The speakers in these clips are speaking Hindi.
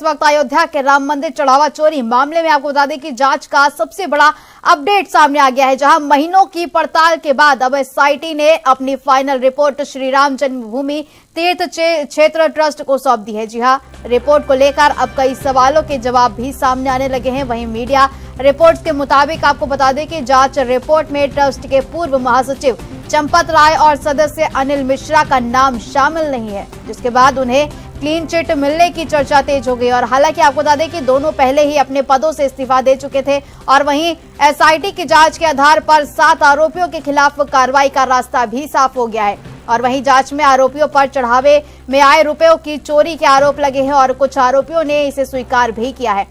इस वक्त अयोध्या के राम मंदिर चढ़ावा चोरी मामले में आपको बता दें कि जांच का सबसे बड़ा अपडेट सामने आ गया है, जहां महीनों की पड़ताल के बाद अब एसआईटी ने अपनी फाइनल रिपोर्ट श्री राम जन्मभूमि तीर्थ क्षेत्र ट्रस्ट को सौंप दी है। जी हां, रिपोर्ट को लेकर अब कई सवालों के जवाब भी सामने आने लगे हैं। वहीं मीडिया रिपोर्ट्स के मुताबिक आपको बता दें कि जांच रिपोर्ट में ट्रस्ट के पूर्व महासचिव चंपत राय और सदस्य अनिल मिश्रा का नाम शामिल नहीं है, जिसके बाद उन्हें क्लीन चिट मिलने की चर्चा तेज हो गई। और हालांकि आपको बता दें कि दोनों पहले ही अपने पदों से इस्तीफा दे चुके थे और वहीं एसआईटी की जांच के आधार पर 7 आरोपियों के खिलाफ कार्रवाई का रास्ता भी साफ हो गया है। और वहीं जांच में आरोपियों पर चढ़ावे में आए रुपयों की चोरी के आरोप लगे हैं और कुछ आरोपियों ने इसे स्वीकार भी किया है।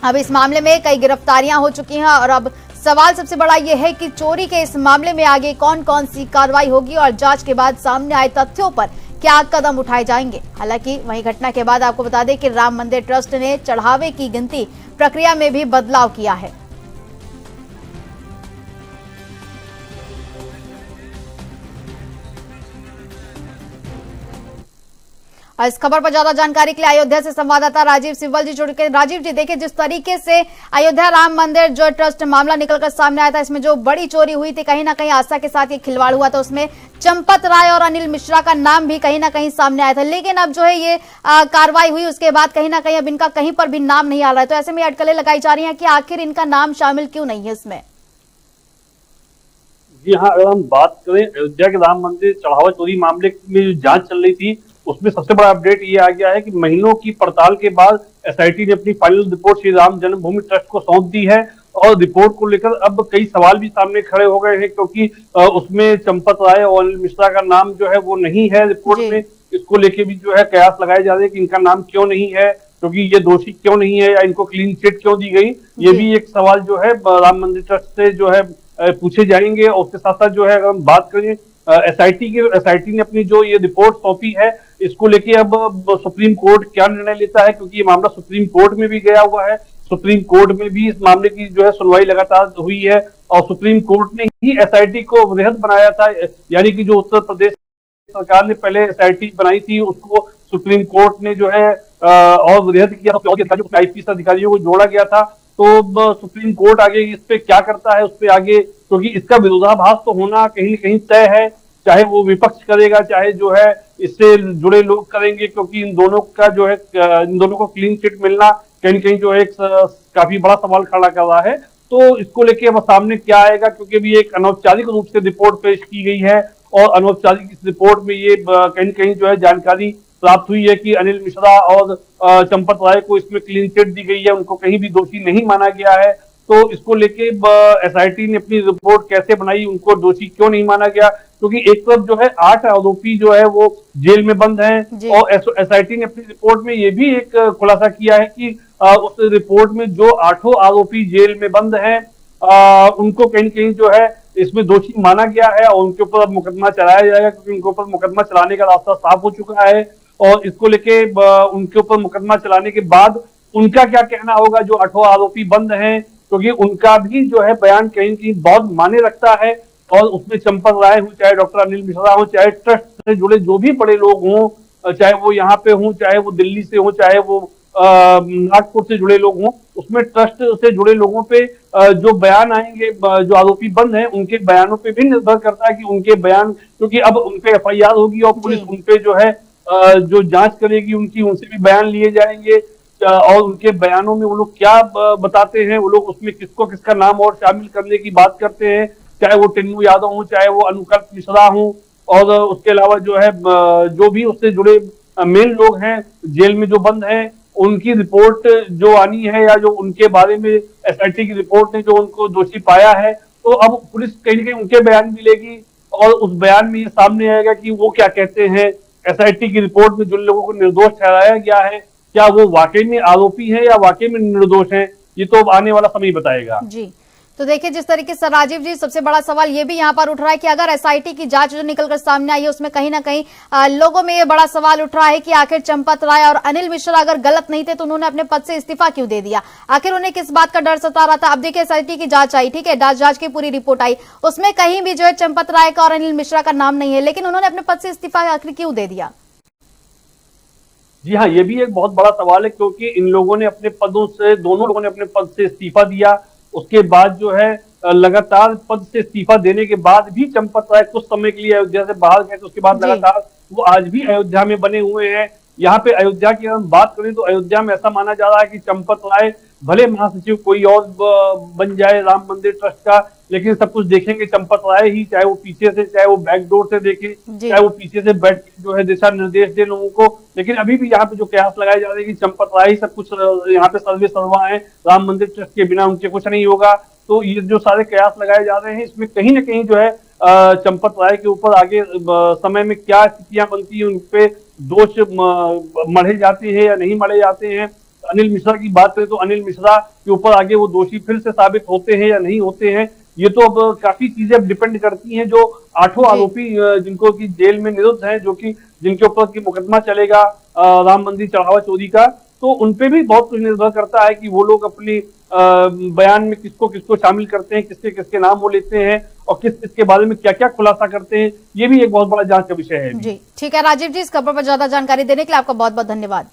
अब इस मामले में कई गिरफ्तारियां हो चुकी हैं और अब सवाल सबसे बड़ा यह है कि चोरी के इस मामले में आगे कौन कौन सी कार्रवाई होगी और जांच के बाद सामने आए तथ्यों पर क्या कदम उठाए जाएंगे। हालांकि वहीं घटना के बाद आपको बता दें कि राम मंदिर ट्रस्ट ने चढ़ावे की गिनती प्रक्रिया में भी बदलाव किया है। और इस खबर पर ज्यादा जानकारी के लिए अयोध्या से संवाददाता राजीव सिब्बल जी जुड़ के। राजीव जी, देखिए जिस तरीके से अयोध्या राम मंदिर जो ट्रस्ट मामला निकलकर सामने आया था, इसमें जो बड़ी चोरी हुई थी, कहीं ना कहीं आस्था के साथ ये खिलवाड़ हुआ था, उसमें चंपत राय और अनिल मिश्रा का नाम भी कहीं ना कहीं सामने आया था। लेकिन अब जो है ये कार्रवाई हुई उसके बाद कहीं ना कहीं अब इनका कहीं पर भी नाम नहीं आ रहा है, तो ऐसे में अटकलें लगाई जा रही है कि आखिर इनका नाम शामिल क्यों नहीं है इसमें। जी हाँ, अगर हम बात करें अयोध्या के राम मंदिर चढ़ावा चोरी मामले में जो जांच चल रही थी, उसमें सबसे बड़ा अपडेट ये आ गया है कि महीनों की पड़ताल के बाद एसआईटी ने अपनी फाइनल रिपोर्ट श्री राम जन्मभूमि ट्रस्ट को सौंप दी है। और रिपोर्ट को लेकर अब कई सवाल भी सामने खड़े हो गए हैं, क्योंकि उसमें चंपत राय और अनिल मिश्रा का नाम जो है वो नहीं है रिपोर्ट में। इसको लेके भी जो है कयास लगाए जा रहे हैं कि इनका नाम क्यों नहीं है, क्योंकि ये दोषी क्यों नहीं है या इनको क्लीन चिट क्यों दी गई। ये भी एक सवाल जो है राम मंदिर ट्रस्ट से जो है पूछे जाएंगे। और उसके साथ साथ जो है अगर हम बात करें एसआईटी ने अपनी जो ये रिपोर्ट सौंपी है, इसको लेके अब सुप्रीम कोर्ट क्या निर्णय लेता है, क्योंकि ये मामला सुप्रीम कोर्ट में भी गया हुआ है। सुप्रीम कोर्ट में भी इस मामले की जो है सुनवाई लगातार हुई है और सुप्रीम कोर्ट ने ही एसआईटी को वृहद बनाया था। यानी कि जो उत्तर प्रदेश सरकार ने पहले एसआईटी बनाई थी, उसको सुप्रीम कोर्ट ने जो है और वृहद किया, जो आईपीएस अधिकारियों को जोड़ा गया था। तो सुप्रीम कोर्ट आगे इस पे क्या करता है, उस पे आगे, क्योंकि इसका विरोधाभास तो होना कहीं न कहीं तय है, चाहे वो विपक्ष करेगा चाहे जो है इससे जुड़े लोग करेंगे, क्योंकि इन दोनों का जो है इन दोनों को क्लीन चिट मिलना कहीं न कहीं जो है काफी बड़ा सवाल खड़ा कर रहा है। तो इसको लेके अब सामने क्या आएगा, क्योंकि अभी एक अनौपचारिक रूप से रिपोर्ट पेश की गई है और अनौपचारिक इस रिपोर्ट में ये कहीं न कहीं जो है जानकारी प्राप्त हुई है कि अनिल मिश्रा और चंपत राय को इसमें क्लीन चिट दी गई है, उनको कहीं भी दोषी नहीं माना गया है। तो इसको लेके एसआईटी ने अपनी रिपोर्ट कैसे बनाई, उनको दोषी क्यों नहीं माना गया, क्योंकि एक तरफ जो है 8 आरोपी जो है वो जेल में बंद हैं और एसआईटी ने अपनी रिपोर्ट में ये भी एक खुलासा किया है कि उस रिपोर्ट में जो 8 आरोपी जेल में बंद हैं उनको कहीं कहीं जो है इसमें दोषी माना गया है और उनके ऊपर अब मुकदमा चलाया जाएगा, क्योंकि उनके ऊपर मुकदमा चलाने का रास्ता साफ हो चुका है। और इसको लेके उनके ऊपर मुकदमा चलाने के बाद उनका क्या कहना होगा, जो 8 आरोपी बंद हैं, क्योंकि उनका भी जो है बयान कहीं न कहीं बहुत मायने रखता है। और उसमें चंपत राय हो, चाहे डॉक्टर अनिल मिश्रा हो, चाहे ट्रस्ट से जुड़े जो भी बड़े लोग हों, चाहे वो यहाँ पे हों, चाहे वो दिल्ली से हो, चाहे वो नागपुर से जुड़े लोग हों, उसमें ट्रस्ट से जुड़े लोगों पे जो बयान आएंगे, जो आरोपी बंद हैं उनके बयानों पे भी निर्भर करता है कि उनके बयान, क्योंकि अब उनपे एफआईआर होगी और पुलिस उनपे जो है जो जांच करेगी उनकी, उनसे भी बयान लिए जाएंगे और उनके बयानों में वो लोग क्या बताते हैं, वो लोग उसमें किसको किसका नाम और शामिल करने की बात करते हैं, चाहे वो टिन्नू यादव हो, चाहे वो अनुकल्प मिश्रा हो, और उसके अलावा जो है जो भी उससे जुड़े मेन लोग हैं जेल में जो बंद हैं, उनकी रिपोर्ट जो आनी है या जो उनके बारे में एसआईटी की रिपोर्ट ने जो उनको दोषी पाया है, तो अब पुलिस कहीं न कहीं उनके बयान भी लेगी और उस बयान में ये सामने आएगा कि वो क्या कहते हैं। एसआईटी की रिपोर्ट में जिन लोगों को निर्दोष ठहराया गया है, क्या वो वाकई में आरोपी हैं या वाकई में निर्दोष हैं, ये तो आने वाला समय बताएगा। जी, तो देखिए जिस तरीके से राजीव जी, सबसे बड़ा सवाल ये भी यहाँ पर उठ रहा है कि अगर एसआईटी की जांच जो निकलकर सामने आई है उसमें कहीं ना कहीं लोगों में ये बड़ा सवाल उठ रहा है कि आखिर चंपत राय और अनिल मिश्रा अगर गलत नहीं थे तो उन्होंने अपने पद से इस्तीफा क्यों दे दिया, आखिर उन्हें किस बात का डर सता रहा था। अब देखिए एसआईटी की जांच आई, ठीक है, जांच की पूरी रिपोर्ट आई, उसमें कहीं भी जो है चंपत राय का और अनिल मिश्रा का नाम नहीं है, लेकिन उन्होंने अपने पद से इस्तीफा आखिर क्यों दे दिया। जी हाँ, ये भी एक बहुत बड़ा सवाल है, क्योंकि इन लोगों ने अपने पदों से, दोनों लोगों ने अपने पद से इस्तीफा दिया। उसके बाद जो है लगातार पद से इस्तीफा देने के बाद भी चंपत राय कुछ समय के लिए अयोध्या से बाहर गए, तो उसके बाद जी लगातार वो आज भी अयोध्या में बने हुए हैं। यहाँ पे अयोध्या की अगर हम बात करें तो अयोध्या में ऐसा माना जा रहा है कि चंपत राय भले महासचिव कोई और बन जाए राम मंदिर ट्रस्ट का, लेकिन सब कुछ देखेंगे चंपत राय ही, चाहे वो पीछे से, चाहे वो बैकडोर से देखे, जी चाहे वो पीछे से बैठ के जो है दिशा निर्देश दे लोगों को। लेकिन अभी भी यहाँ पे जो कयास लगाए जा रहे हैं कि चंपत राय ही सब कुछ यहाँ पे सर्वे सर्वा है, राम मंदिर ट्रस्ट के बिना उनके कुछ नहीं होगा। तो ये जो सारे कयास लगाए जा रहे हैं, इसमें कहीं ना कहीं जो है चंपत राय के ऊपर आगे समय में क्या स्थितियां बनती है, उनपे दोष मढ़े जाते हैं या नहीं मढ़े जाते हैं। अनिल मिश्रा की बात करें तो अनिल मिश्रा के ऊपर आगे वो दोषी फिर से साबित होते हैं या नहीं होते हैं, ये तो अब काफी चीजें अब डिपेंड करती हैं। जो 8 जी आरोपी जिनको की जेल में निरुद्ध हैं, जो कि जिनके ऊपर की मुकदमा चलेगा राम मंदिर चढ़ावा चोरी का, तो उनपे भी बहुत कुछ निर्भर करता है कि वो लोग अपनी बयान में किसको किसको शामिल करते हैं, किसके किसके नाम वो लेते हैं और किस किसके बारे में क्या क्या खुलासा करते हैं। ये भी एक बहुत बड़ा जांच का विषय है। जी ठीक है राजीव जी, इस खबर पर ज्यादा जानकारी देने के लिए आपका बहुत बहुत धन्यवाद।